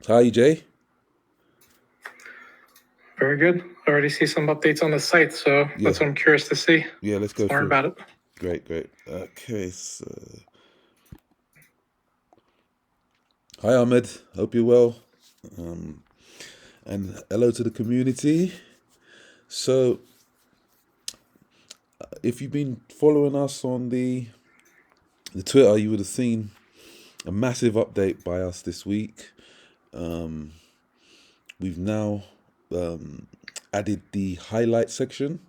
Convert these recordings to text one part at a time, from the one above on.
Hi, Jay. Very good. I already see some updates on the site, so Yeah, that's what I'm curious to see. yeah. Let's go Let's learn through it. about it. Great, great. Okay, so hi, Ahmed. Hope you're well. Um, and hello to the community. So, if you've been following us on the Twitter, you would have seen a massive update by us this week. Um, we've now um, added the highlight section.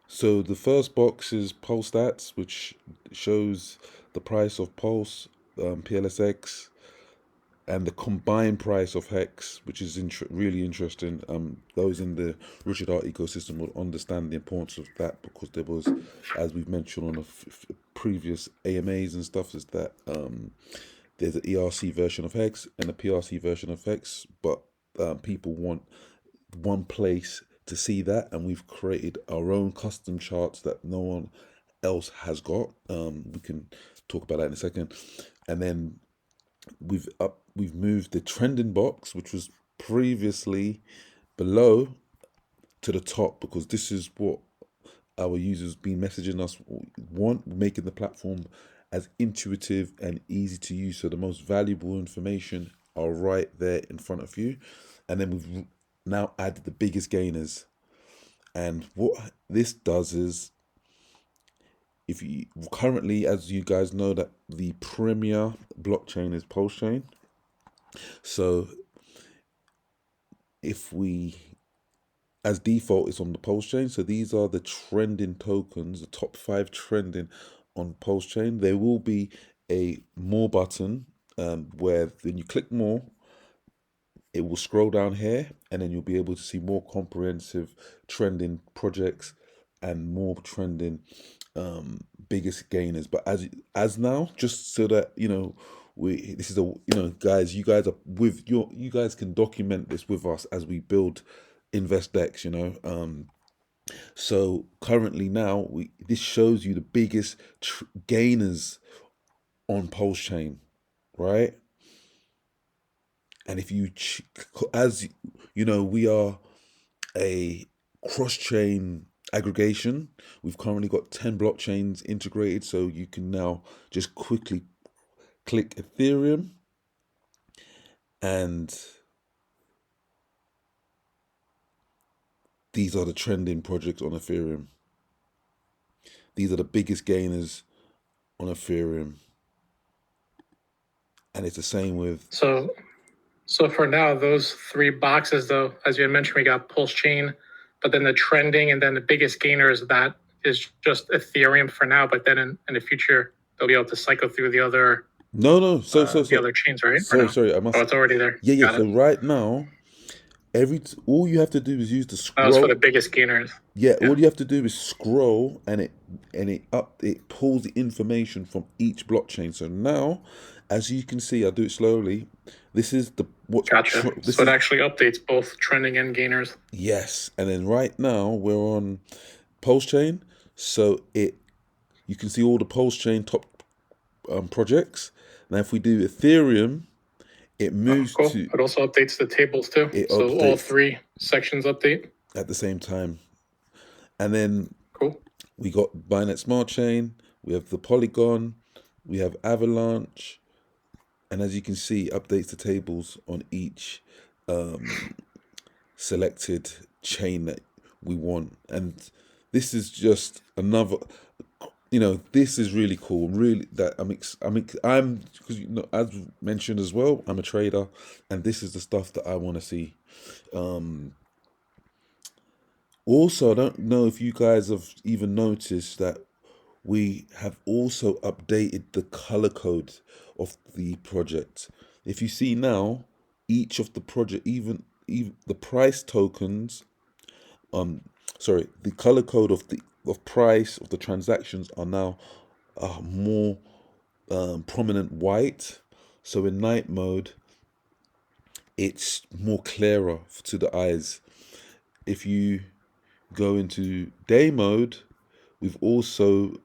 So the first box is Pulse Stats, which shows the price of Pulse, PLSX, and the combined price of Hex, which is really interesting. Those in the RichAI ecosystem will understand the importance of that because there was, as we've mentioned on previous AMAs and stuff, is that there's an ERC version of Hex and a PRC version of Hex, but people want one place to see that, and we've created our own custom charts that no one else has got. We can talk about that in a second, and then we've moved the trending box, which was previously below, to the top because this is what our users been messaging us want, making the platform as intuitive and easy to use, so the most valuable information are right there in front of you. And then we've now added the biggest gainers, and what this does is, if you currently, as you guys know, that the premier blockchain is Pulse chain. So if we, as default, it's on the Pulse chain. So these are the trending tokens, the top 5 trending on Pulse chain. There will be a more button, where when you click more, it will scroll down here, and then you'll be able to see more comprehensive trending projects and more trending biggest gainers. But as now, just so that we this is a guys, you guys are with you guys can document this with us as we build InvestDex. So currently now this shows you the biggest gainers on Pulse chain, right? And if you as you know, we are a cross-chain aggregation. We've currently got 10 blockchains integrated, so you can now just quickly click Ethereum, and these are the trending projects on Ethereum. These are the biggest gainers on Ethereum, and it's the same with So for now, those three boxes, though, as you had mentioned, we got Pulse Chain, but then the trending, and then the biggest gainers, that is just Ethereum for now. But then in the future, they'll be able to cycle through the other no. the other chains, right? Or Sorry, no? sorry. I Oh, must. it's already there. Yeah, yeah. Got it. So right now, all you have to do is use the That was for the scroll. biggest gainers. Yeah, Yeah. all you have to do is scroll, and it pulls the information from each blockchain. So now, as you can see, I'll do it slowly. This is the what's Gotcha. this So it is actually updates both trending and gainers. yes, and then right now we're on Pulse chain, so you can see all the Pulse chain top projects. Now, if we do Ethereum, it Oh, moves cool. to It also updates the tables too. it So all updates three sections update. at the same time, and then Cool. we got Binance Smart Chain, we have the Polygon, we have Avalanche, and as you can see, updates the tables on each selected chain that we want. And this is just another, this is really cool. Really, that I'm because as mentioned as well, I'm a trader, and this is the stuff that I want to see. Also, I don't know if you guys have even noticed that we have also updated the color code of the project. If you see now, each of the project, even the price tokens, the color code of price of the transactions are now more prominent white. So in night mode, it's more clearer to the eyes. If you go into day mode, we've also,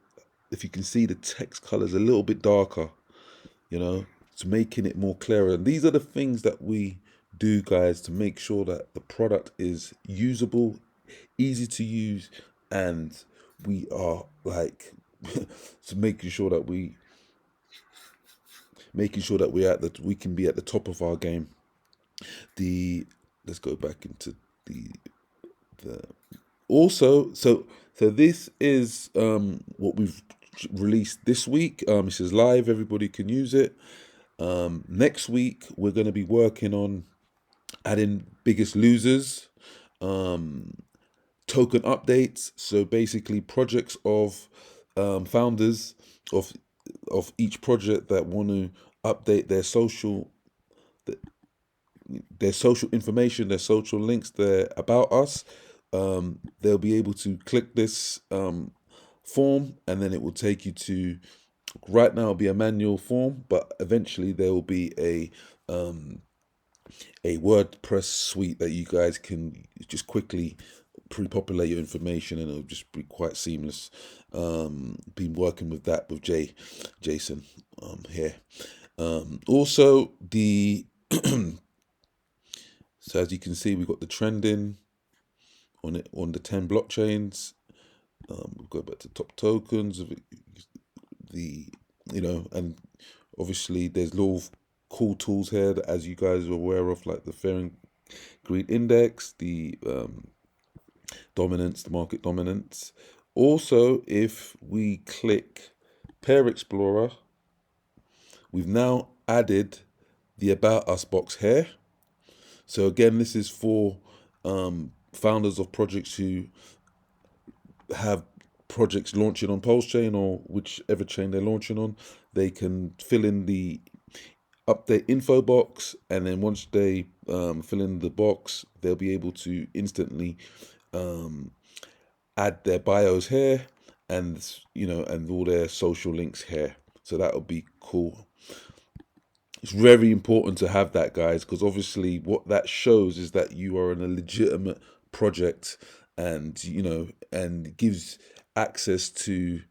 if you can see, the text color is a little bit darker, you know. to making it more clearer. And these are the things that we do, guys, to make sure that the product is usable, easy to use, and we are like to making sure that we can be at the top of our game. Let's go back into the also so this is what we've released this week. This is live, everybody can use it. Next week we're going to be working on adding biggest losers, token updates, so basically projects of founders of each project that want to update their social information, their social links, their about us. They'll be able to click this form, and then it will take you to. Right now, it'll be a manual form, but eventually there will be a WordPress suite that you guys can just quickly pre-populate your information, and it'll just be quite seamless. Been working with that with Jason here. Also, the so as you can see, we've got the trending on it on the 10 blockchains. We'll go back to top tokens of the and obviously there's little cool tools here that, as you guys are aware of, like the Fair and Greed Index, the dominance, the market dominance. Also, if we click Pair Explorer, we've now added the About Us box here. So again, this is for founders of projects who have projects launching on Pulse Chain or whichever chain they're launching on. They can fill in the update info box, and then once they fill in the box, they'll be able to instantly add their bios here, and and all their social links here. So that'll be cool. It's very important to have that, guys, because obviously what that shows is that you are in a legitimate project, and and gives access to.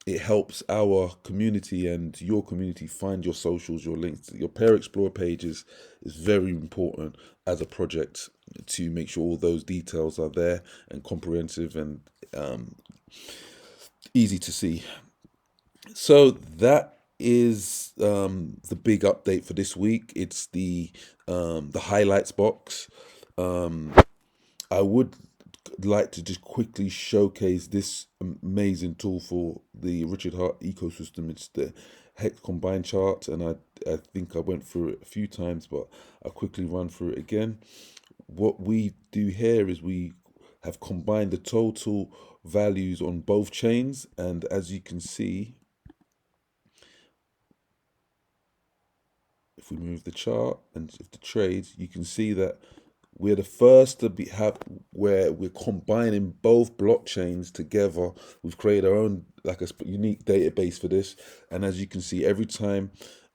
It helps our community and your community find your socials, your links, your Pair Explorer pages is very important as a project to make sure all those details are there and comprehensive and easy to see. So that is the big update for this week. It's the highlights box. I would like to just quickly showcase this amazing tool for the Richard Hart ecosystem. It's the Hex Combine chart, and I think I went through it a few times, but I'll quickly run through it again. What we do here is we have combined the total values on both chains, and as you can see, if we move the chart and if the trades, you can see that we're the first to where we're combining both blockchains together. We've created our own unique database for this, and as you can see, every time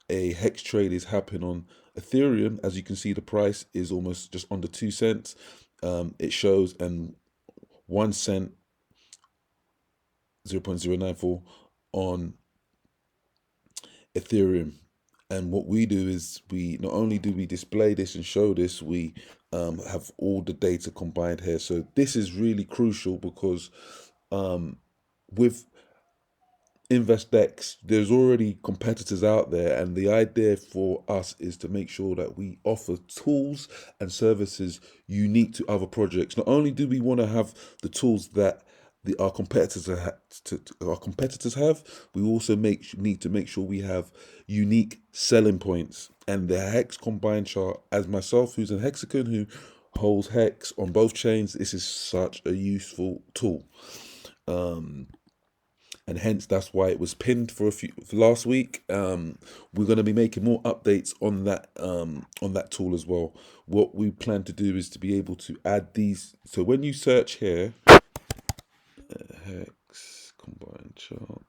a hex trade is happening on Ethereum, as you can see, the price is almost just under 2 cents. It shows, and 1 cent, 0.094 on Ethereum. And what we do is we not only do we display this and show this, we have all the data combined here. So this is really crucial because with InvestDex, there's already competitors out there, and the idea for us is to make sure that we offer tools and services unique to other projects. Not only do we want to have the tools that our competitors have, we also need to make sure we have unique selling points. And the Hex Combine chart, as myself, who's in Hexagon, who holds Hex on both chains, this is such a useful tool. And hence that's why it was pinned for last week. We're going to be making more updates on that tool as well. What we plan to do is to be able to add these. So when you search here, Hex Combine chart,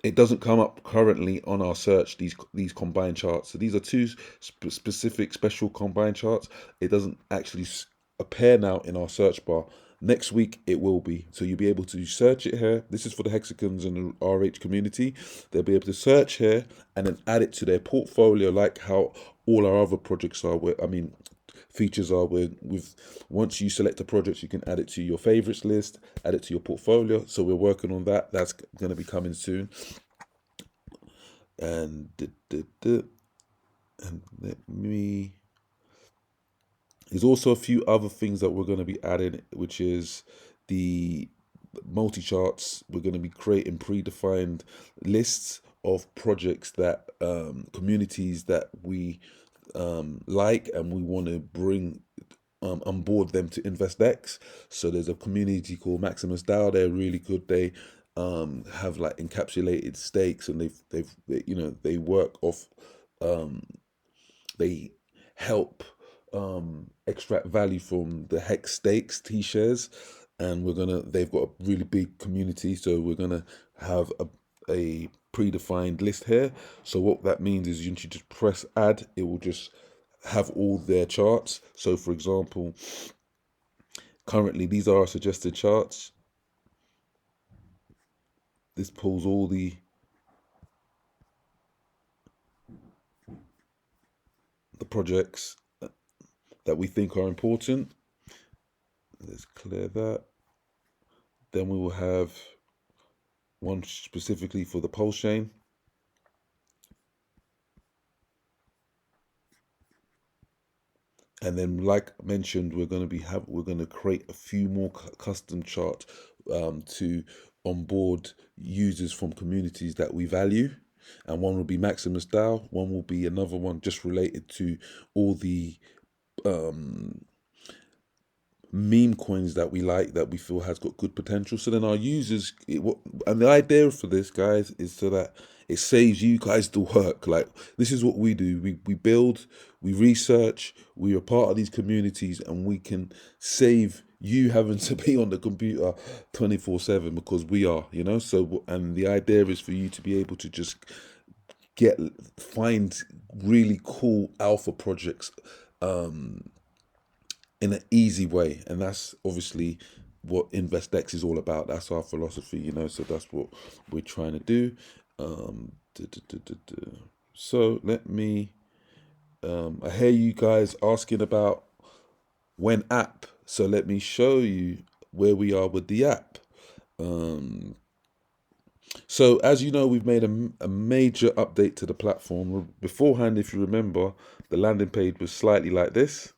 it doesn't come up currently on our search, these combined charts. So these are two specific special combined charts. It doesn't actually appear now in our search bar. Next week it will be. So you'll be able to search it here. This is for the Hexagons and the RH community. They'll be able to search here and then add it to their portfolio, like how all our other projects are. Features are with once you select a project, you can add it to your favorites list, add it to your portfolio. So we're working on that. That's going to be coming soon. And and let me. There's also a few other things that we're going to be adding, which is the multi charts. We're going to be creating predefined lists of projects that communities that we like and we want to bring onboard them to InvestDex. So there's a community called Maximus DAO. They're really good. They have like encapsulated stakes, and they work off they help extract value from the hex stakes T-shares, and they've got a really big community, so we're gonna have a predefined list here. So what that means is you just press add, it will just have all their charts. So for example, currently these are our suggested charts. This pulls all the projects that we think are important. Let's clear that. Then we will have one specifically for the pulse chain. And then, like mentioned, we're going to create a few more custom charts to onboard users from communities that we value. And one will be Maximus DAO. One will be another one just related to all the meme coins that we like, that we feel has got good potential. So then our users, and the idea for this, guys, is so that it saves you guys the work. Like, this is what we do. We build, we research, we are part of these communities, and we can save you having to be on the computer 24/7, because we are, so, and the idea is for you to be able to just find really cool alpha projects in an easy way, and that's obviously what InvestDex is all about. That's our philosophy, so that's what we're trying to do. So let me I hear you guys asking about when app, so let me show you where we are with the app. So as you know, we've made a major update to the platform. Beforehand, if you remember, the landing page was slightly like this.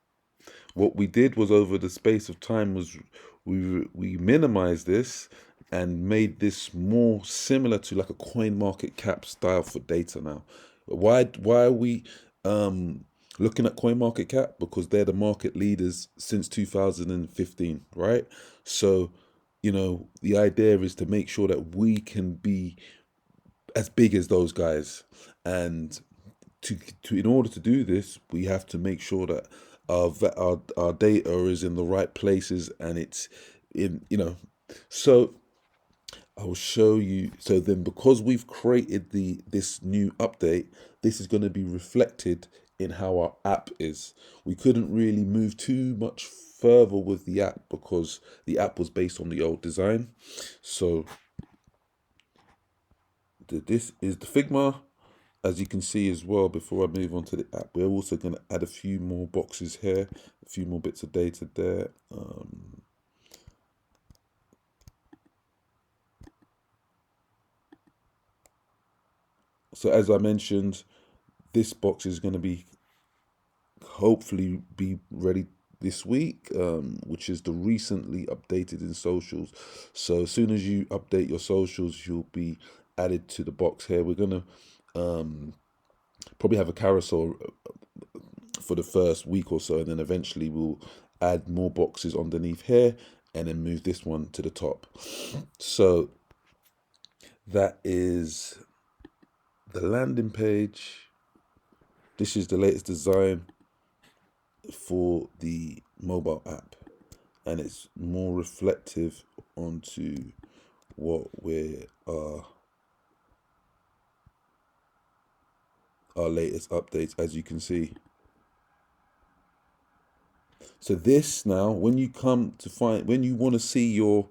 What we did was, over the space of time, was we minimized this and made this more similar to like a coin market cap style for data now. Why are we looking at coin market cap? Because they're the market leaders since 2015, right? So the idea is to make sure that we can be as big as those guys, and in order to do this, we have to make sure that our data is in the right places, and it's in so I'll show you. So then, because we've created this new update, this is going to be reflected in how our app is. We couldn't really move too much further with the app because the app was based on the old design. So this is the Figma. As you can see as well, before I move on to the app, we're also going to add a few more boxes here, a few more bits of data there. So as I mentioned, this box is going to be hopefully be ready this week, which is the recently updated in socials. So as soon as you update your socials, you'll be added to the box here. We're going to probably have a carousel for the first week or so, and then eventually we'll add more boxes underneath here and then move this one to the top. So that is the landing page. This is the latest design for the mobile app, and it's more reflective onto what our latest updates, as you can see. So this now, when you come to find, when you want to see your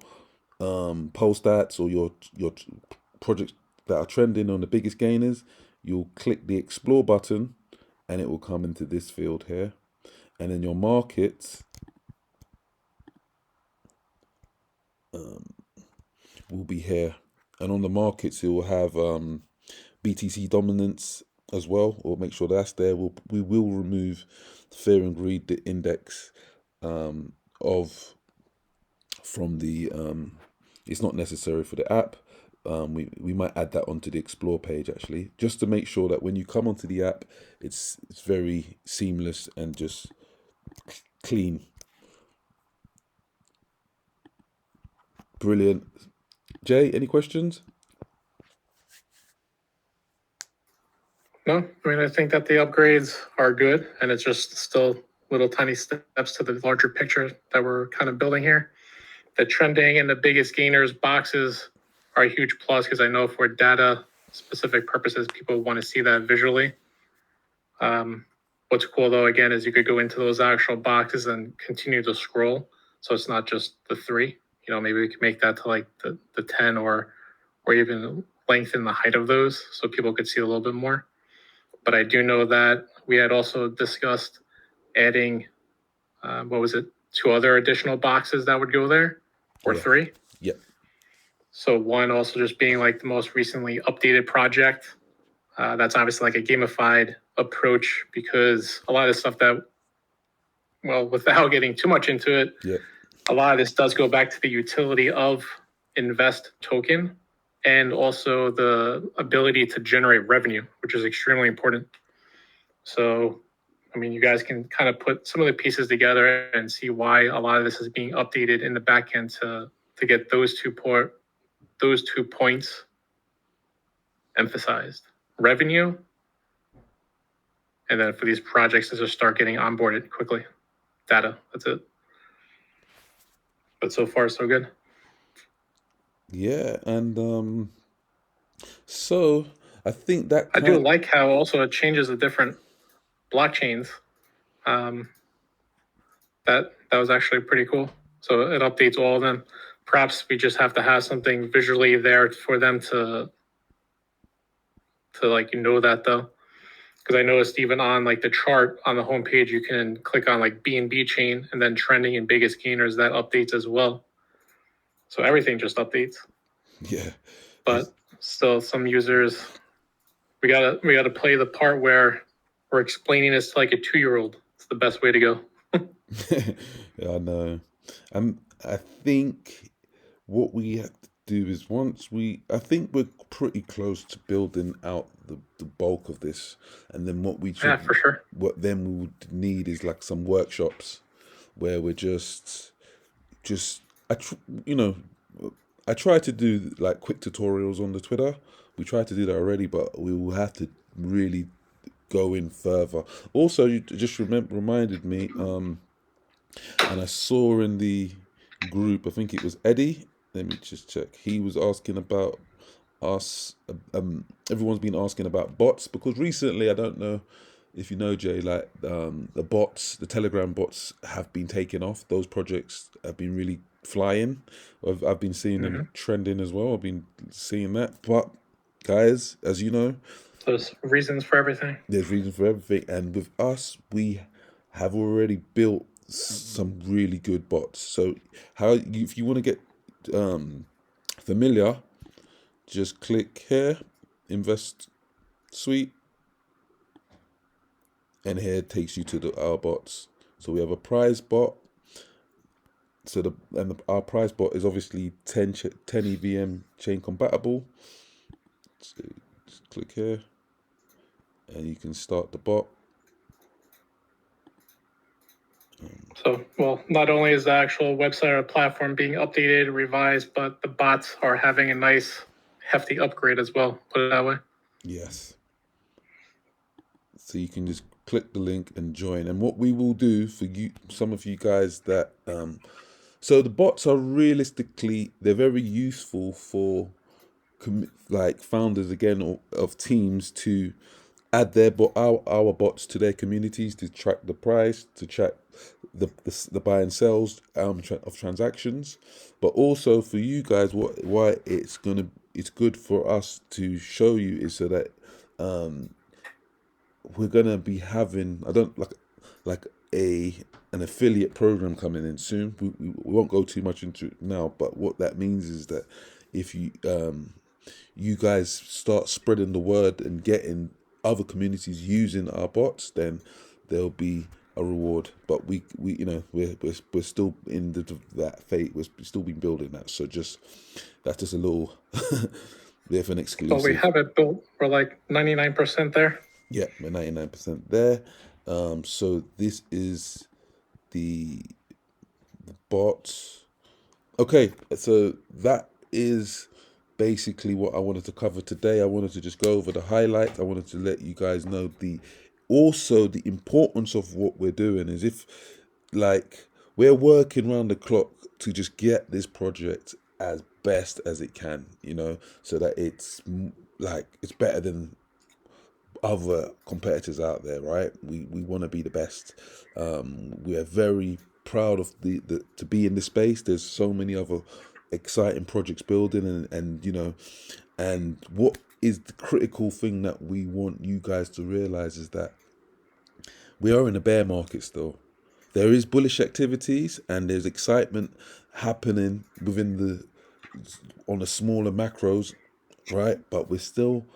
poll stats or your projects that are trending on the biggest gainers, you'll click the explore button, and it will come into this field here, and then your markets will be here, and on the markets it will have BTC dominance as well, or make sure that's there. We will remove fear and greed, the index of from the it's not necessary for the app. We might add that onto the explore page actually, just to make sure that when you come onto the app, it's very seamless and just clean. Brilliant. Jay, any questions? No, I mean, I think that the upgrades are good, and it's just still little tiny steps to the larger picture that we're kind of building here. The trending and the biggest gainers boxes are a huge plus, because I know for data specific purposes, people want to see that visually. What's cool though, again, is you could go into those actual boxes and continue to scroll. So it's not just the three. Maybe we can make that to like the 10, or even lengthen the height of those so people could see a little bit more. But I do know that we had also discussed adding, what was it, 2 other additional boxes that would go there, or Yeah. 3. Yep. So one also just being like the most recently updated project. That's obviously like a gamified approach, because a lot of the stuff that, well, without getting too much into it, Yep. a lot of this does go back to the utility of Invest token, and also the ability to generate revenue, which is extremely important. So, I mean, you guys can kind of put some of the pieces together and see why a lot of this is being updated in the back end to get those two points emphasized: revenue, and then for these projects to just start getting onboarded quickly. Data, that's it. But so far, so good. Yeah, and so I think that I do like how also it changes the different blockchains. That was actually pretty cool. So it updates all of them. Perhaps we just have to have something visually there for them to like that though. Because I noticed even on like the chart on the homepage, you can click on like BNB chain, and then trending and biggest gainers, that updates as well. So everything just updates. Yeah. But still, some users, we gotta play the part where we're explaining this to like a 2-year-old. It's the best way to go. Yeah, I know. I think what we have to do is I think we're pretty close to building out the bulk of this, and then Yeah, for sure. what then we would need is like some workshops where we're just I try to do like quick tutorials on the Twitter. We tried to do that already, but we will have to really go in further. Also, you just reminded me, and I saw in the group, I think it was Eddie. Let me just check. He was asking about us. Everyone's been asking about bots, because recently, I don't know if you know, Jay, like the Telegram bots have been taken off. Those projects have been really flying. I've been seeing them trending as well. I've been seeing that. But guys, as you know, There's reasons for everything. there's reasons for everything, and with us, we have already built some really good bots. So if you want to get familiar, just click here, Invest Suite, and here it takes you to our bots. So we have a prize bot. So our prize bot is obviously 10 EVM chain compatible. So just click here, and you can start the bot. So, well, not only is the actual website or platform being updated, revised, but the bots are having a nice, hefty upgrade as well. Put it that way. Yes. So you can just click the link and join. And what we will do for you, some of you guys that, so the bots are they're very useful for like founders again of teams to add our bots to their communities to track the price, to track the buy and sells of transactions, but also for you guys, why it's good for us to show you is so that we're gonna be having, I don't like a an affiliate program coming in soon. We won't go too much into it now, but what that means is that if you guys start spreading the word and getting other communities using our bots, then there'll be a reward. But we we're still in that fate. We're still been building that. So that's just a little bit of an Well, we exclusive. have it built. We're like 99% there. Yeah, we're 99% there. So this is the bots. Okay, so that is basically what I wanted to cover today. I wanted to just go over the highlights. I wanted to let you guys know the importance of what we're doing is if like we're working around the clock to just get this project as best as it can, so that it's better than other competitors out there, right? We want to be the best. We are very proud of the to be in this space. There's so many other exciting projects building, and what is the critical thing that we want you guys to realize is that we are in a bear market still. There is bullish activities and there's excitement happening within on the smaller macros, right? But we're still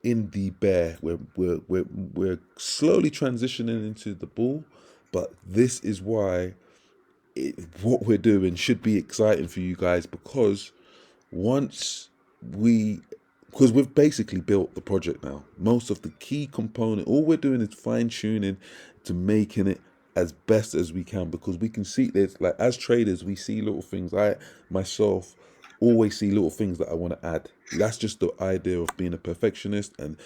in the bear. We're slowly transitioning into the bull, but this is why what we're doing should be exciting for you guys once we because we've basically built the project now. Most of the key component, all we're doing is fine tuning to making it as best as we can, because we can see this, like as traders we see little things. I myself always see little things that I want to add. That's just the idea of being a perfectionist and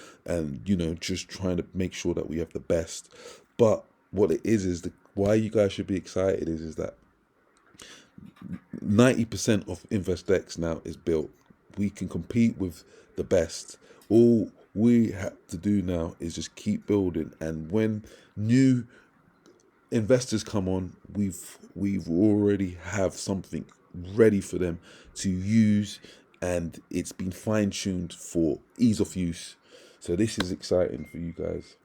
just trying to make sure that we have the best. But what it is why you guys should be excited is that 90% of InvestDex now is built. We can compete with the best. All we have to do now is just keep building, and when new investors come on, we've already have something ready for them to use, and it's been fine-tuned for ease of use. So this is exciting for you guys.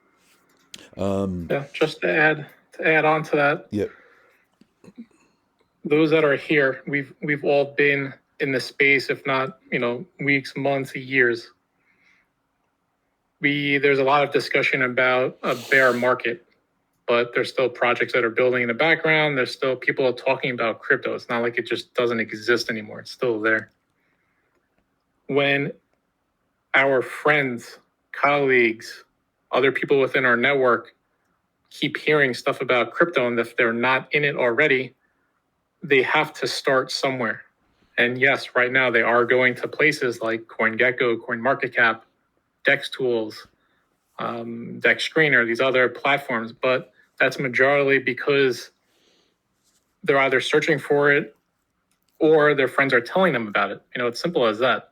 Yeah, just to add on to that, Yep. those that are here, we've all been in the space, if not weeks, months, years. There's a lot of discussion about a bear market, but there's still projects that are building in the background. There's still people talking about crypto. It's not like it just doesn't exist anymore. It's still there. When our friends, colleagues, other people within our network keep hearing stuff about crypto, and if they're not in it already, they have to start somewhere. And yes, right now they are going to places like CoinGecko, CoinMarketCap, Dex Tools, Dex Screener, these other platforms, but that's majorly because they're either searching for it or their friends are telling them about it. It's simple as that.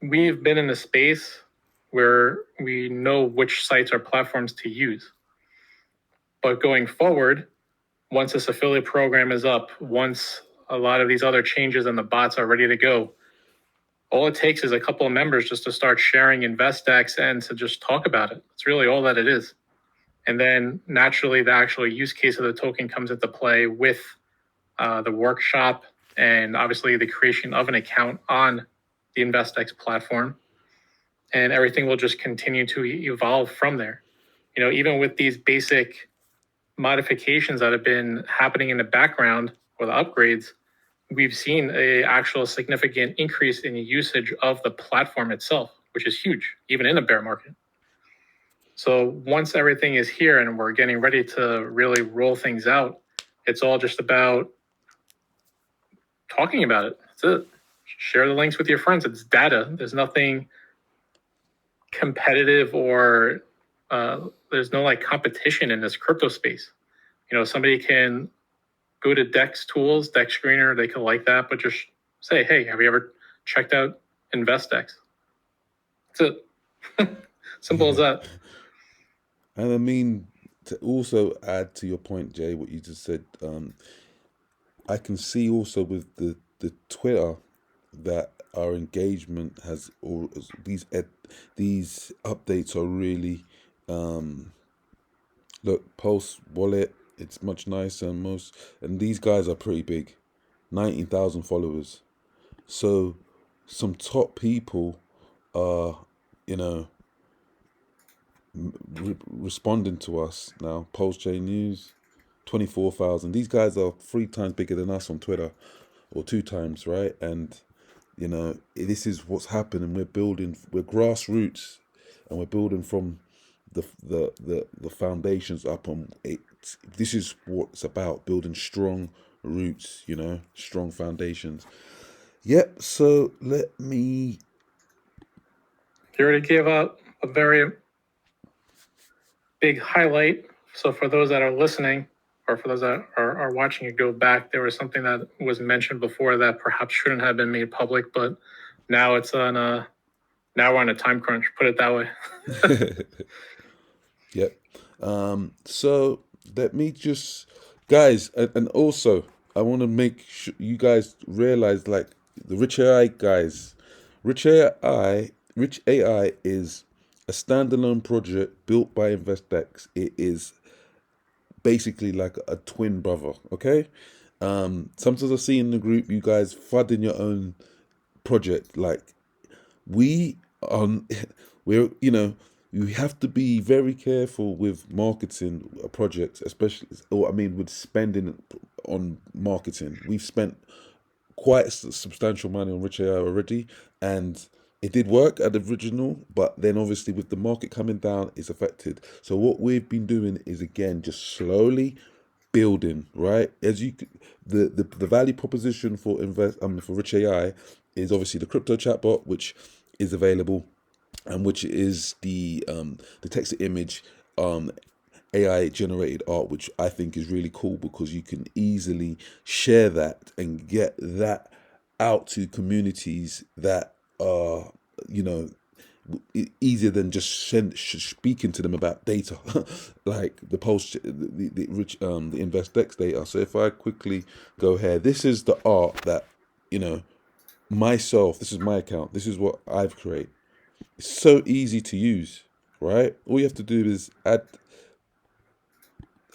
We've been in a space where we know which sites or platforms to use. But going forward, once this affiliate program is up, once a lot of these other changes and the bots are ready to go, all it takes is a couple of members just to start sharing InvestDex and to just talk about it. It's really all that it is. And then naturally, the actual use case of the token comes into play with the workshop and obviously the creation of an account on the InvestDex platform. And everything will just continue to evolve from there. Even with these basic modifications that have been happening in the background or the upgrades, we've seen a actual significant increase in the usage of the platform itself, which is huge, even in a bear market. So once everything is here and we're getting ready to really roll things out, it's all just about talking about it. That's it. Share the links with your friends. It's data. There's nothing competitive or there's no competition in this crypto space. Somebody can go to Dex Tools, Dex Screener, they can like that, but just say, hey, have you ever checked out InvestDex? That's it. Simple as that. And I mean, to also add to your point, Jay, what you just said, I can see also with the Twitter that our engagement has, or these updates are really, look, Pulse Wallet, it's much nicer, and these guys are pretty big, 19,000 followers. So some top people are, you know, responding to us now. Pulse J News, 24,000. These guys are 3 times bigger than us on Twitter, or 2 times, right? And this is what's happening. We're grassroots, and we're building from the foundations up on it. This is what it's about: building strong roots, strong foundations. Yep. So let me. You already gave up a very big highlight. So for those that are listening, or for those that are watching you go back, there was something that was mentioned before that perhaps shouldn't have been made public, but now it's on a now we're on a time crunch. Put it that way. Yep. So let me just, guys, and also I want to make sure you guys realize, like, the Rich AI guys, Rich AI is a standalone project built by InvestDex. It is basically like a twin brother. Okay. Sometimes I see in the group you guys fudding your own project. Like, we we're you have to be very careful with marketing a project, especially, or I mean, with spending on marketing. We've spent quite substantial money on Rich AI already, and it did work at the original, but then obviously with the market coming down, it's affected. So what we've been doing is, again, just slowly building, right? As you, the value proposition for for Rich AI is obviously the crypto chatbot, which is available, and which is the text to image AI generated art, which I think is really cool because you can easily share that and get that out to communities that are, easier than just speaking to them about data, like the post, the rich, the InvestDex data. So if I quickly go here, this is the art that, myself, this is my account, this is what I've created. It's so easy to use, right? All you have to do is add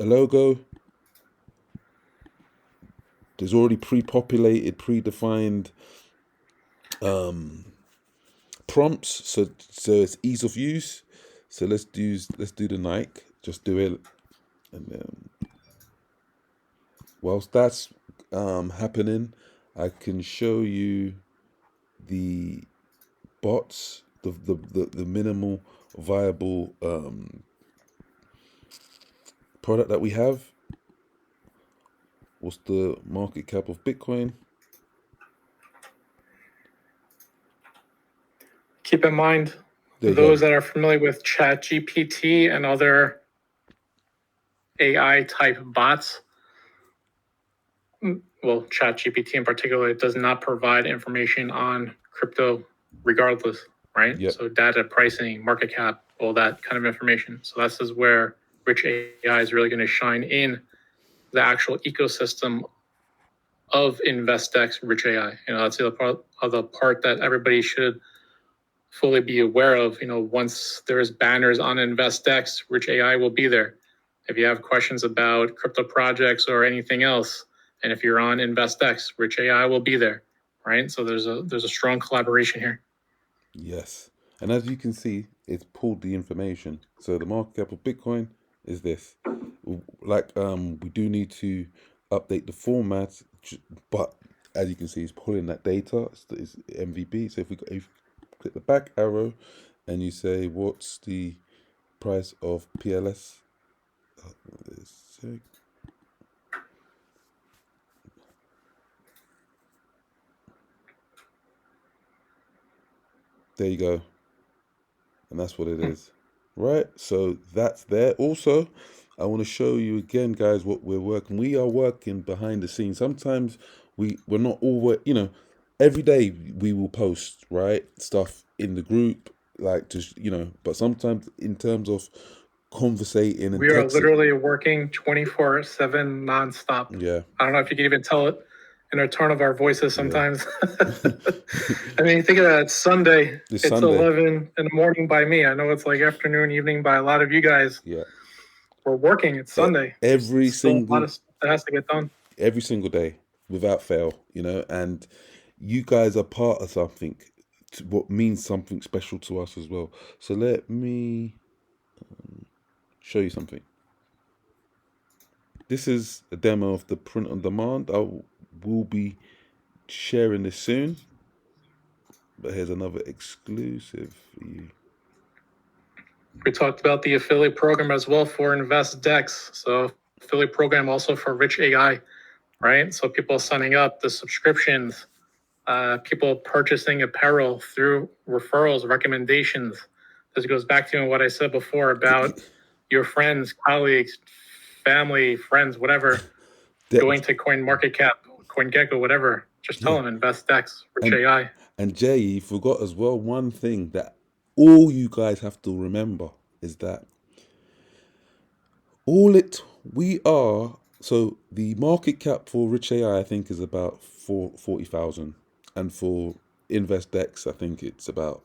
a logo. There's already pre-populated, predefined prompts, so it's ease of use. So let's do the Nike. Just do it, and then whilst that's happening, I can show you the bots, the minimal viable product that we have. What's the market cap of Bitcoin? Keep in mind, There you those go. that are familiar with ChatGPT and other AI type bots, well, ChatGPT in particular, it does not provide information on crypto regardless, right? Yep. So data, pricing, market cap, all that kind of information. So this is where Rich AI is really going to shine in the actual ecosystem of InvestDex, Rich AI. That's the part that everybody should fully be aware of. Once there's banners on InvestDex, Rich AI will be there. If you have questions about crypto projects or anything else, and if you're on InvestDex, Rich AI will be there, right? So there's a strong collaboration here. Yes. And as you can see, it's pulled the information. So the market cap of Bitcoin is this. Like, we do need to update the format, but as you can see, it's pulling that data. It's MVB. So if you click the back arrow and you say, what's the price of PLS? There you go. And that's what it is. Right? So that's there. Also, I want to show you again, guys, what we're working. We are working behind the scenes. Sometimes we're not always, every day we will post, right, stuff in the group, like, just, but sometimes in terms of conversating and We are texting. literally working 24/7 nonstop. Yeah. I don't know if you can even tell it in the tone of our voices Yeah. sometimes. I mean, think of that. It's Sunday. It's It's Sunday. 11 in the morning by me. I know it's like afternoon, evening by a lot of you guys. Yeah. We're working. It's Sunday. There's Every still a lot single of stuff that has to get done. every single day without fail, and you guys are part of something what means something special to us as well. So let me show you something. This is a demo of the print on demand. I will be sharing this soon, but here's another exclusive for you. We talked about the affiliate program as well for InvestDex. So affiliate program also for RichAI, right? So people signing up, the subscriptions, people purchasing apparel through referrals, recommendations. This goes back to what I said before about your friends, colleagues, family, friends, whatever, going to CoinMarketCap, CoinGecko, whatever. Just tell Yeah. them InvestDex, And RichAI. and Jay, you forgot as well one thing that all you guys have to remember is that all it we are so the market cap for Rich AI I think is about 40,000, and for InvestDex I think it's about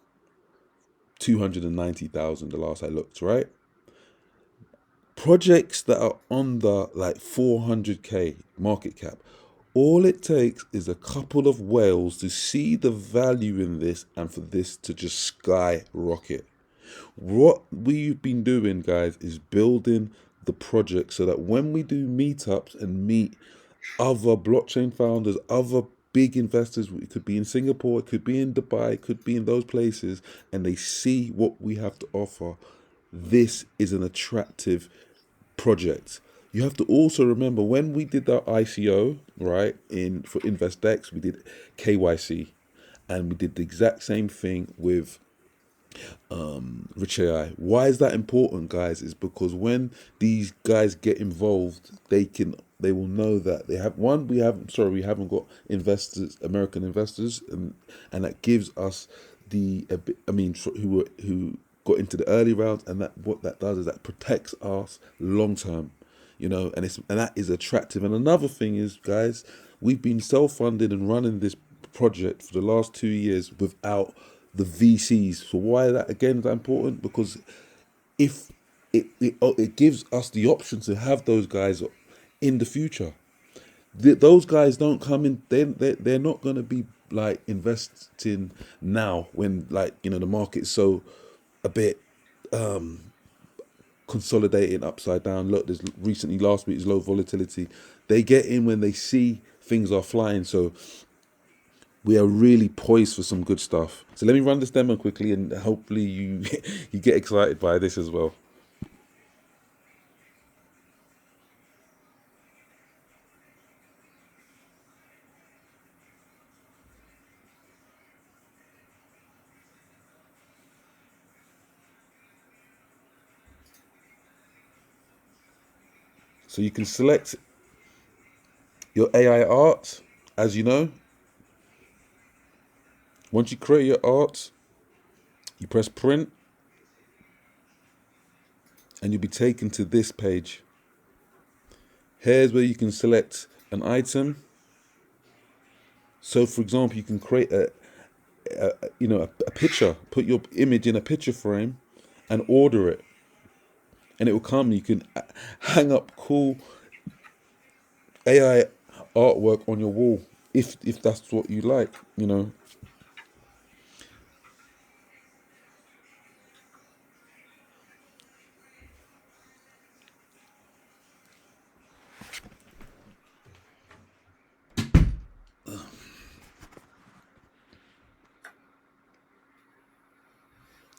290,000 the last I looked, right? Projects that are under like 400k market cap, all it takes is a couple of whales to see the value in this and for this to just skyrocket. What we've been doing, guys, is building the project so that when we do meetups and meet other blockchain founders, other big investors, it could be in Singapore, it could be in Dubai, it could be in those places, and they see what we have to offer, this is an attractive project. You have to also remember when we did our ICO, right, in for InvestDex, we did KYC, and we did the exact same thing with Rich AI. Why is that important, guys? Is because when these guys get involved, they will know that they have one. We haven't got investors, American investors, and that gives us who got into the early rounds, and that what that does is that protects us long term, and that is attractive. And another thing is, guys, we've been self-funded and running this project for the last 2 years without the VCs. So why that again is that important? Because if it gives us the option to have those guys in the future. Those guys don't come in. They're not going to be like investing now when the market's so a bit consolidating upside down. Look, there's recently last week's low volatility. They get in when they see things are flying. So we are really poised for some good stuff. So let me run this demo quickly, and hopefully you you get excited by this as well. So you can select your AI art, as you know. Once you create your art, you press print, and you'll be taken to this page. Here's where you can select an item. So, for example, you can create a picture, put your image in a picture frame, and order it, and it will come. You can hang up cool AI artwork on your wall if that's what you like.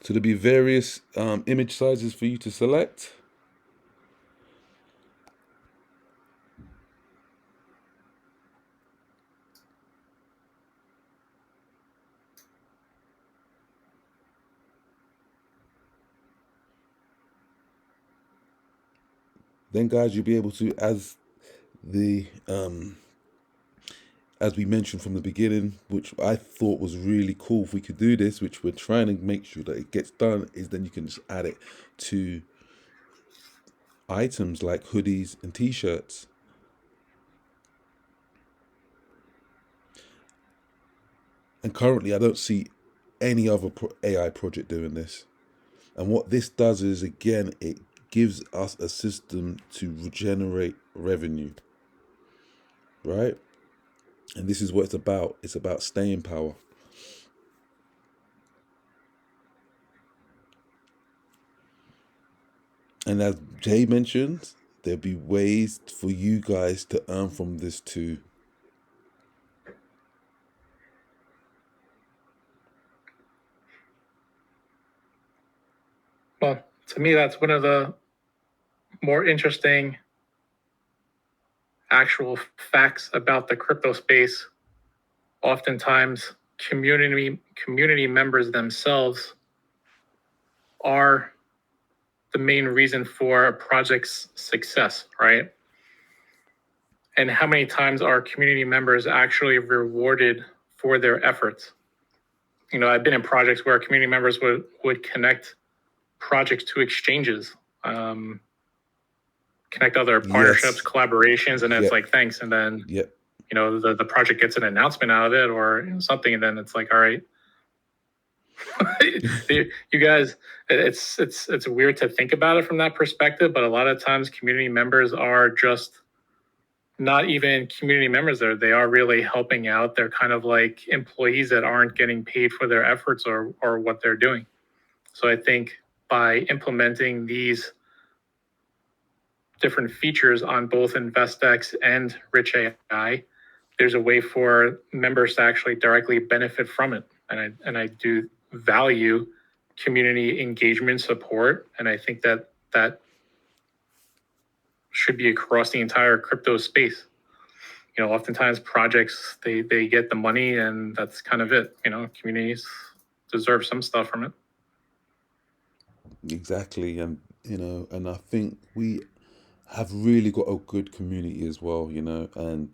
So there'll be various image sizes for you to select. Then, guys, you'll be able to, the as we mentioned from the beginning, which I thought was really cool, if we could do this, which we're trying to make sure that it gets done, is then you can just add it to items like hoodies and t-shirts. And currently, I don't see any other AI project doing this. And what this does is, again, it gives us a system to regenerate revenue, right? And this is what it's about. It's about staying power. And as Jay mentioned, there'll be ways for you guys to earn from this too. Well, to me, that's one of the more interesting actual facts about the crypto space. Oftentimes, community members themselves are the main reason for a project's success, right? And how many times are community members actually rewarded for their efforts? You know, I've been in projects where community members would connect projects to exchanges, connect other partnerships, collaborations, and it's like, thanks. And then, you know, the project gets an announcement out of it or something. And then it's like, all right, you guys, it's weird to think about it from that perspective, but a lot of times community members are just not even community members there. They are really helping out. They're kind of like employees that aren't getting paid for their efforts or what they're doing. So I think by implementing these different features on both InvestDex and RichAI, there's a way for members to actually directly benefit from it. And I do value community engagement support. And I think that should be across the entire crypto space. You know, oftentimes projects, they get the money and that's kind of it. You know, communities deserve some stuff from it. Exactly. And, you know, and I think we have really got a good community as well, you know, and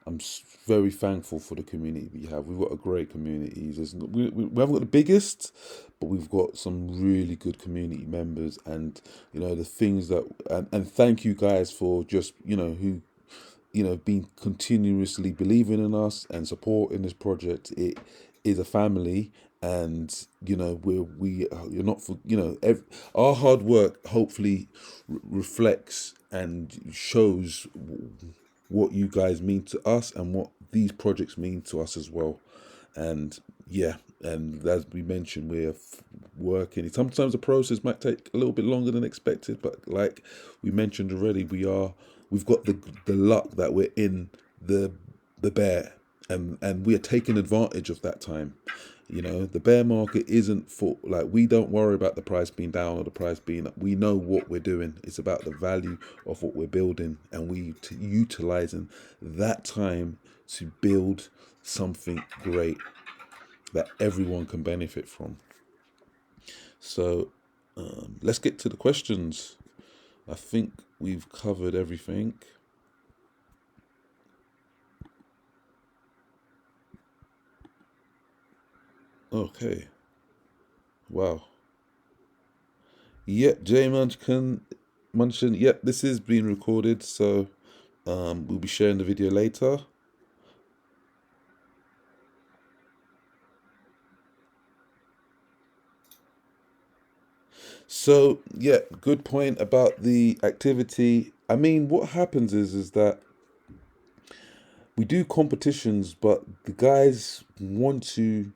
I'm very thankful for the community we have. We've got a great community. We haven't got the biggest, but we've got some really good community members, and you know the things that and thank you guys for just been continuously believing in us and supporting this project. It is a family, and you know you're not for our hard work hopefully reflects and shows what you guys mean to us and what these projects mean to us as well. And and as we mentioned, we're working. Sometimes the process might take a little bit longer than expected, but like we mentioned already, we've got the luck that we're in the bear, and we are taking advantage of that time. You know, the bear market isn't for we don't worry about the price being down or the price being up. We know what we're doing. It's about the value of what we're building, and utilizing that time to build something great that everyone can benefit from. So let's get to the questions. I think we've covered everything. Okay. Wow. Yep, Jay Munchen. Yep, this is being recorded, so we'll be sharing the video later. So yeah, good point about the activity. I mean, what happens is that we do competitions, but the guys want to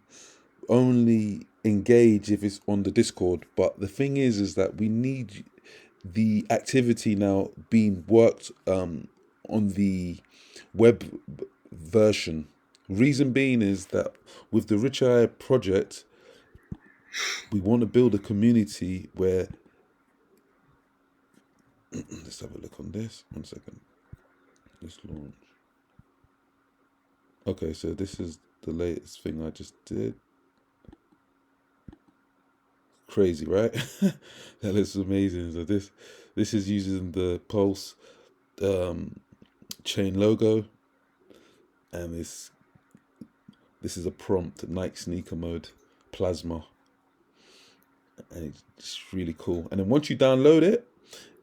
only engage if it's on the Discord. But the thing is that we need the activity now being worked on the web version. Reason being is that with the RichAI project, we want to build a community where let's have a look on this. 1 second. Let's launch. Okay, so this is the latest thing I just did. Crazy, right? That is amazing. So this is using the Pulse chain logo, and this is a prompt, Nike sneaker mode, plasma, and it's really cool. And then once you download it,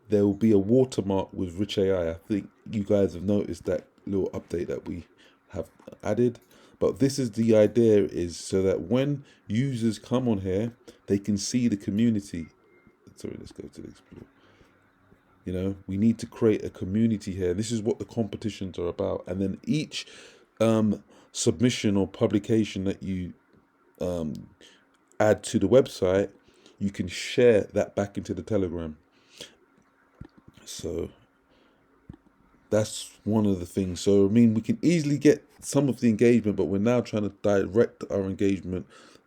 there will be a watermark with RichAI. I think you guys have noticed that little update that we have added. But this is the idea, is so that when users come on here, they can see the community. Sorry, let's go to the explore. You know, we need to create a community here. This is what the competitions are about. And then each submission or publication that you add to the website, you can share that back into the Telegram. So that's one of the things. So I mean, we can easily get some of the engagement, but we're now trying to direct our engagement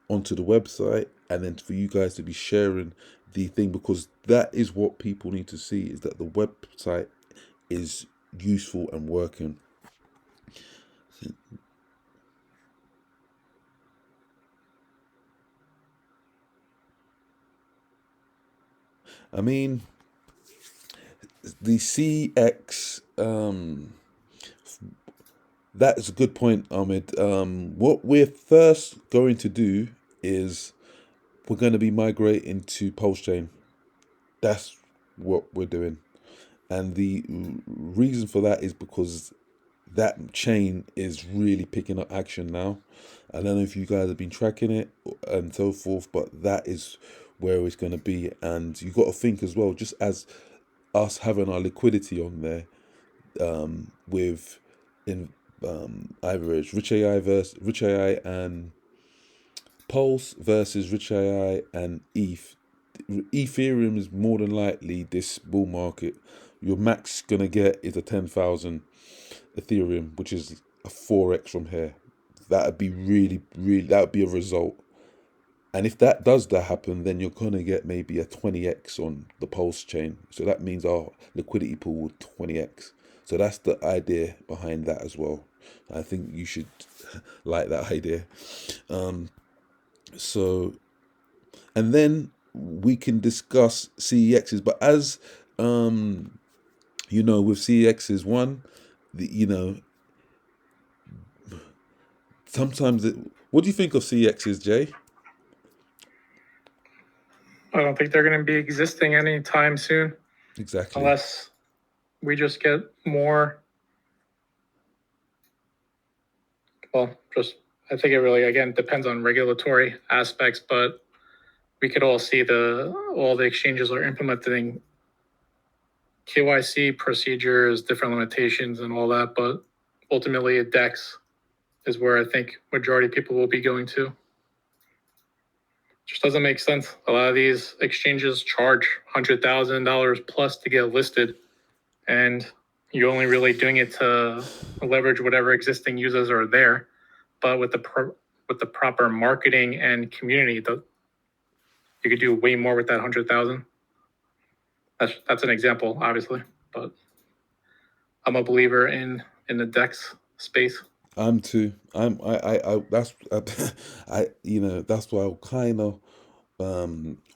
onto the website, and then for you guys to be sharing the thing, because that is what people need to see, is that the website is useful and working. I mean, the CX, that's a good point, Ahmed. What we're first going to do is we're going to be migrating to Pulse Chain. That's what we're doing. And the reason for that is because that chain is really picking up action now. I don't know if you guys have been tracking it and so forth, but that is where it's going to be. And you got to think as well, just as us having our liquidity on there, with in either it's RichAI versus RichAI and Pulse versus RichAI and ETH. Ethereum is more than likely this bull market. Your max gonna get is a 10,000 Ethereum, which is a 4x from here. That'd be really, that would be a result. And if that does that happen, then you're gonna get maybe a 20x on the Pulse chain. So that means our liquidity pool will 20x. So that's the idea behind that as well. I think you should like that idea. So, and then we can discuss CEXs. But as you know, with CEXs, one, sometimes what do you think of CEXs, Jay? I don't think they're going to be existing anytime soon, Exactly. unless we just get more. Well, just I think it really again depends on regulatory aspects, but we could all see all the exchanges are implementing KYC procedures, different limitations, and all that. But ultimately, a DEX is where I think majority of people will be going to. Just doesn't make sense. A lot of these exchanges charge $100,000 plus to get listed, and you're only really doing it to leverage whatever existing users are there. But with the proper marketing and community, you could do way more with that 100,000. That's an example, obviously, but I'm a believer in the DEX space. I'm too. I that's that's why I kind of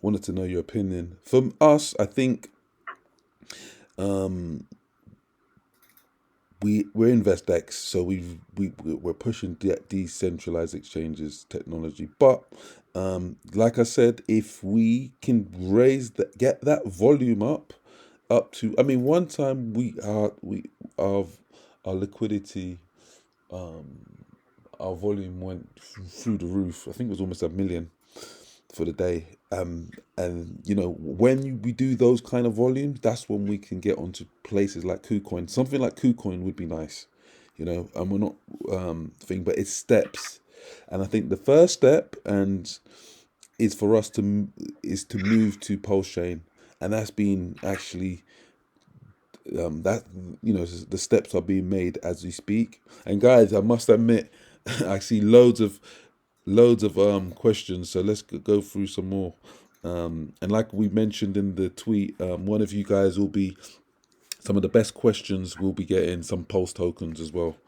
wanted to know your opinion. From us, I think we're InvestDex, so we're pushing decentralized exchanges technology. But like I said, if we can get that volume up to, I mean, one time our liquidity, our volume went through the roof. I think it was almost 1 million for the day. And we do those kind of volumes, that's when we can get onto places like KuCoin. Something like KuCoin would be nice, and we're not but it's steps. And I think the first step is for us to move to Pulse Chain, and that's been actually the steps are being made as we speak. And guys, I must admit, I see loads of questions, so let's go through some more. And like we mentioned in the tweet, one of you guys will be some of the best questions. We'll be getting some Pulse tokens as well.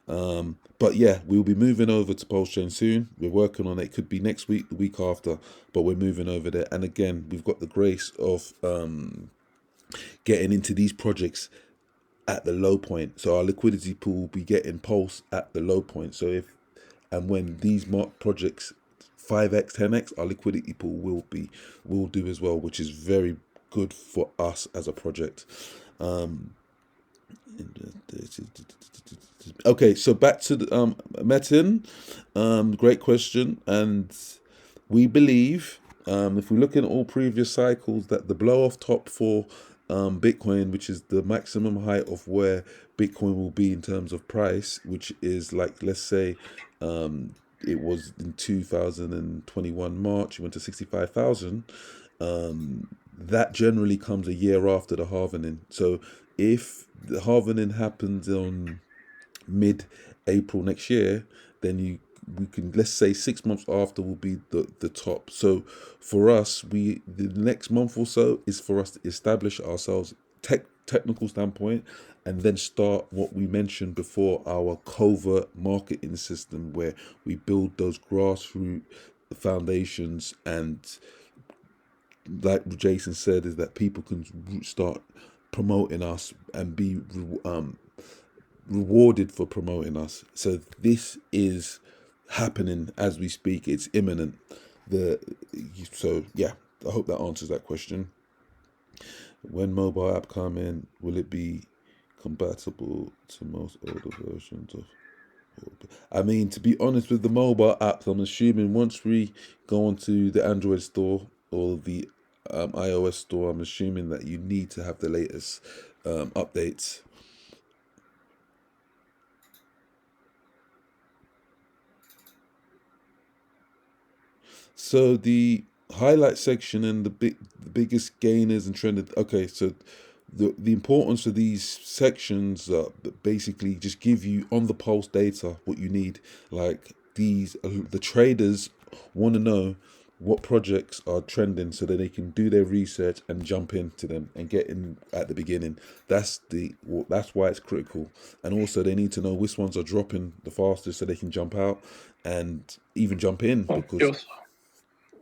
But yeah, we'll be moving over to Pulse Chain soon. We're working on it. It could be next week, the week after, but we're moving over there. And again, we've got the grace of getting into these projects at the low point. So our liquidity pool will be getting Pulse at the low point. So when these projects 5x, 10x, our liquidity pool will do as well, which is very good for us as a project. Okay, so back to the Metin. Great question, and we believe, if we look in all previous cycles, that the blow off top for Bitcoin, which is the maximum height of where Bitcoin will be in terms of price, which is like, let's say, it was in 2021 March, it went to 65,000. That generally comes a year after the halvening. So if the halvening happens on mid-April next year, then we can, let's say 6 months after will be the top. So for us, the next month or so is for us to establish ourselves technical standpoint, and then start what we mentioned before, our covert marketing system, where we build those grassroots foundations, and like Jason said, is that people can start promoting us and be rewarded for promoting us. So this is happening as we speak. It's imminent. So yeah, I hope that answers that question. When mobile app come in, will it be compatible to most older versions of? I mean, to be honest, with the mobile apps, I'm assuming once we go onto the Android store or the iOS store, I'm assuming that you need to have the latest updates. So the highlight section and the biggest gainers and trended. Okay, so the importance of these sections basically just give you on the pulse data what you need. Like the traders want to know what projects are trending so that they can do their research and jump into them and get in at the beginning. That's why it's critical. And also they need to know which ones are dropping the fastest so they can jump out and even jump in, Well, because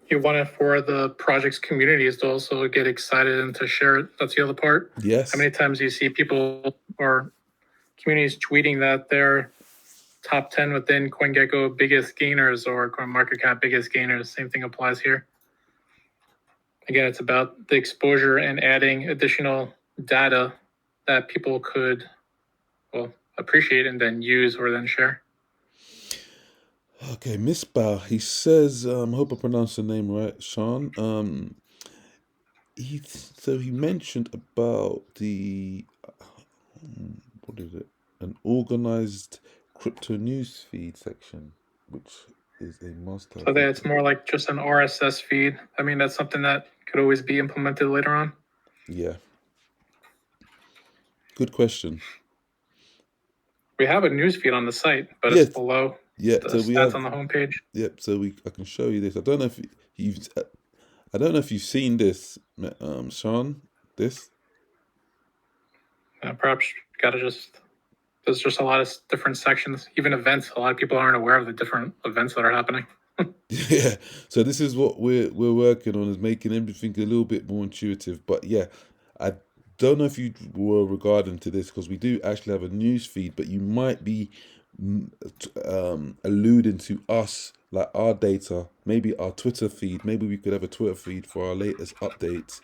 you want it for the project's communities to also get excited and to share it. That's the other part. yes. How many times do you see people or communities tweeting that they're top 10 within CoinGecko biggest gainers or CoinMarketCap biggest gainers? Same thing applies here. Again, it's about the exposure and adding additional data that people could, well, appreciate and then use or then share. Okay, Misbah, he says, hope I pronounced the name right, Sean. He mentioned about the what is it? An organized crypto news feed section, which is a must-have. So that it's more like just an RSS feed. I mean, that's something that could always be implemented later on. Yeah. Good question. We have a news feed on the site, but Yes. it's below Yeah. the So we stats have. on the homepage. Yep. So I can show you this. I don't know if you've. I don't know if you've seen this, Sean. This. Perhaps got to there's just a lot of different sections, even events. A lot of people aren't aware of the different events that are happening. Yeah. So this is what we're working on, is making everything a little bit more intuitive. But yeah, I don't know if you were regarding to this, because we do actually have a news feed, but you might be alluding to us, like our data, maybe our Twitter feed. Maybe we could have a Twitter feed for our latest updates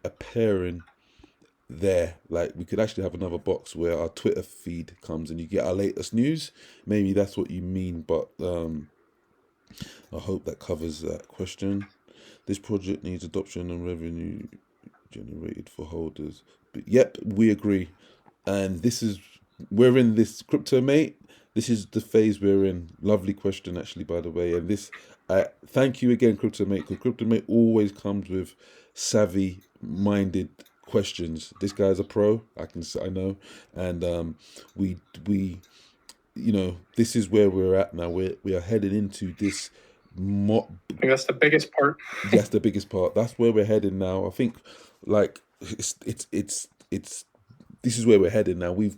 appearing there. Like we could actually have another box where our Twitter feed comes and you get our latest news. Maybe that's what you mean, but I hope that covers that question. This project needs adoption and revenue generated for holders. But yep, we agree. And we're in this crypto mate. This is the phase we're in. Lovely question, actually, by the way. And thank you again, crypto mate, because crypto mate always comes with savvy-minded questions. This guy's a pro. I know, and we this is where we're at now. We are heading into this. I think that's the biggest part. That's the biggest part. That's where we're heading now. I think, like, it's this is where we're heading now. We've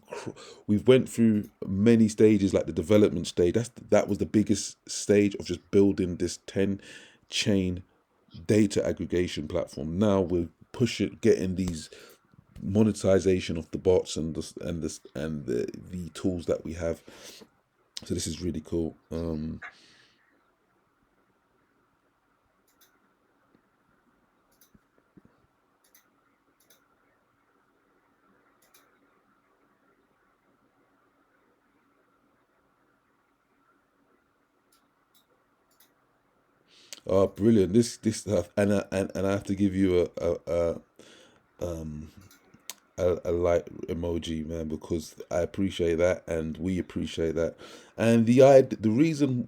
went through many stages, like the development stage. That was the biggest stage of just building this 10-chain data aggregation platform. Now we're getting these monetization of the bots and the tools that we have. So this is really cool. Oh, brilliant! This stuff, and I have to give you a light emoji, man, because I appreciate that, and we appreciate that, and the reason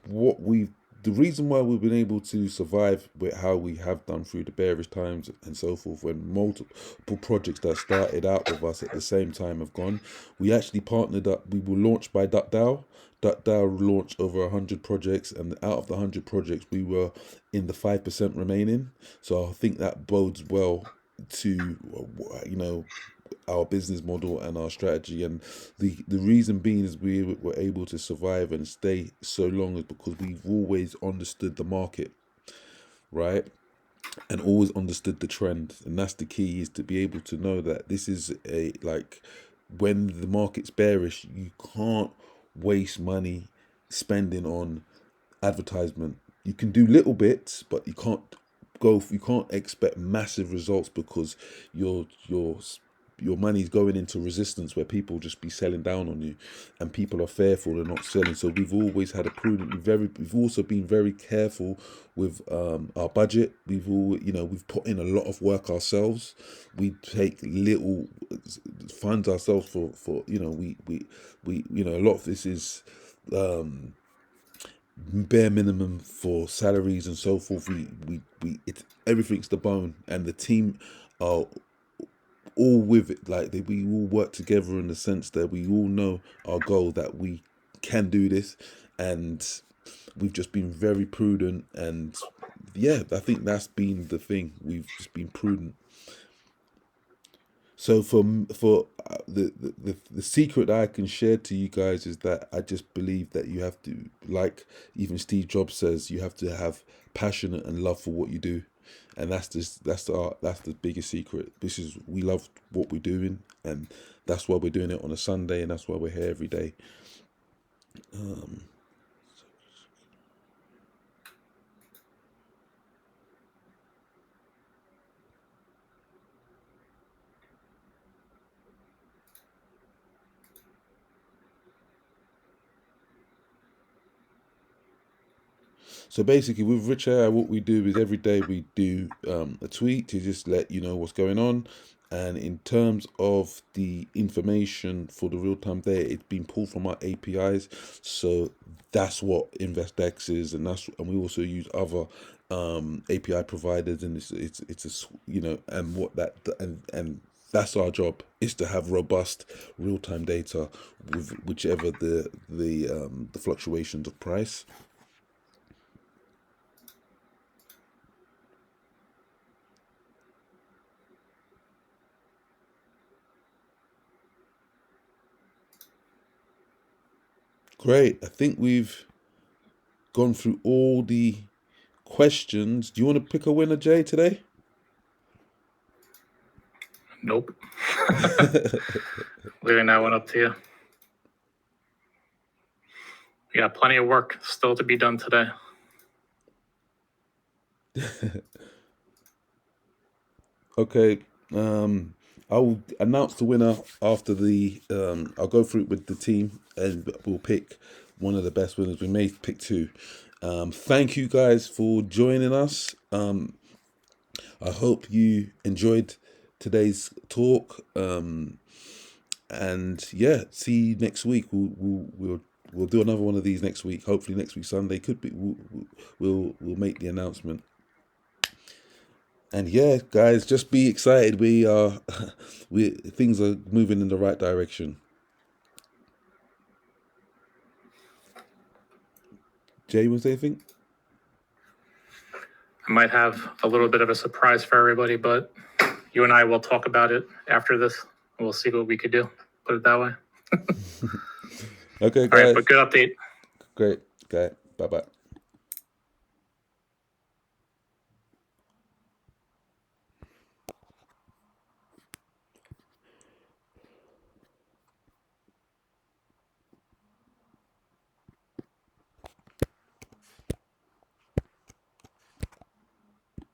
what we the reason why we've been able to survive with how we have done through the various times and so forth, when multiple projects that started out with us at the same time have gone, we actually partnered up. We were launched by DuckDAO. DuckDAO launched over 100 projects, and out of the 100 projects, we were in the 5% remaining. So I think that bodes well to our business model and our strategy, and the reason being is we were able to survive and stay so long is because we've always understood the market, right, and always understood the trend. And that's the key, is to be able to know that this is a like when the market's bearish, you can't waste money spending on advertisement. You can do little bits, but you can't expect massive results, because your money's going into resistance where people just be selling down on you, and people are fearful they're not selling. So we've always had a prudent, we've also been very careful with our budget. We've put in a lot of work ourselves. We take little funds ourselves for a lot of this is bare minimum for salaries and so forth. It's everything's the bone, and the team are all with it. Like we all work together in the sense that we all know our goal, that we can do this, and we've just been very prudent. And yeah, I think that's been the thing. We've just been prudent. So for the secret that I can share to you guys is that I just believe that you have to, like even Steve Jobs says, you have to have passion and love for what you do, and that's the biggest secret. We love what we're doing, and that's why we're doing it on a Sunday, and that's why we're here every day. So basically, with RichAI, what we do is every day we do a tweet to just let you know what's going on. And in terms of the information for the real-time data, it's been pulled from our APIs. So that's what InvestDex is, and we also use other API providers, and and what that and that's our job, is to have robust real-time data with whichever the fluctuations of price. Great. I think we've gone through all the questions. Do you want to pick a winner, Jay, today? Nope. Leaving that one up to you. We got plenty of work still to be done today. Okay. I'll announce the winner after I'll go through it with the team, and we'll pick one of the best winners. We may pick two. Thank you guys for joining us. I hope you enjoyed today's talk. And yeah, see you next week. We'll do another one of these next week. Hopefully next week Sunday. Could be we'll make the announcement. And yeah, guys, just be excited. Things are moving in the right direction. Jay, you want to say anything? I might have a little bit of a surprise for everybody, but you and I will talk about it after this. We'll see what we could do. Put it that way. Okay, All right, guys. but good update. Great. Okay. Bye bye.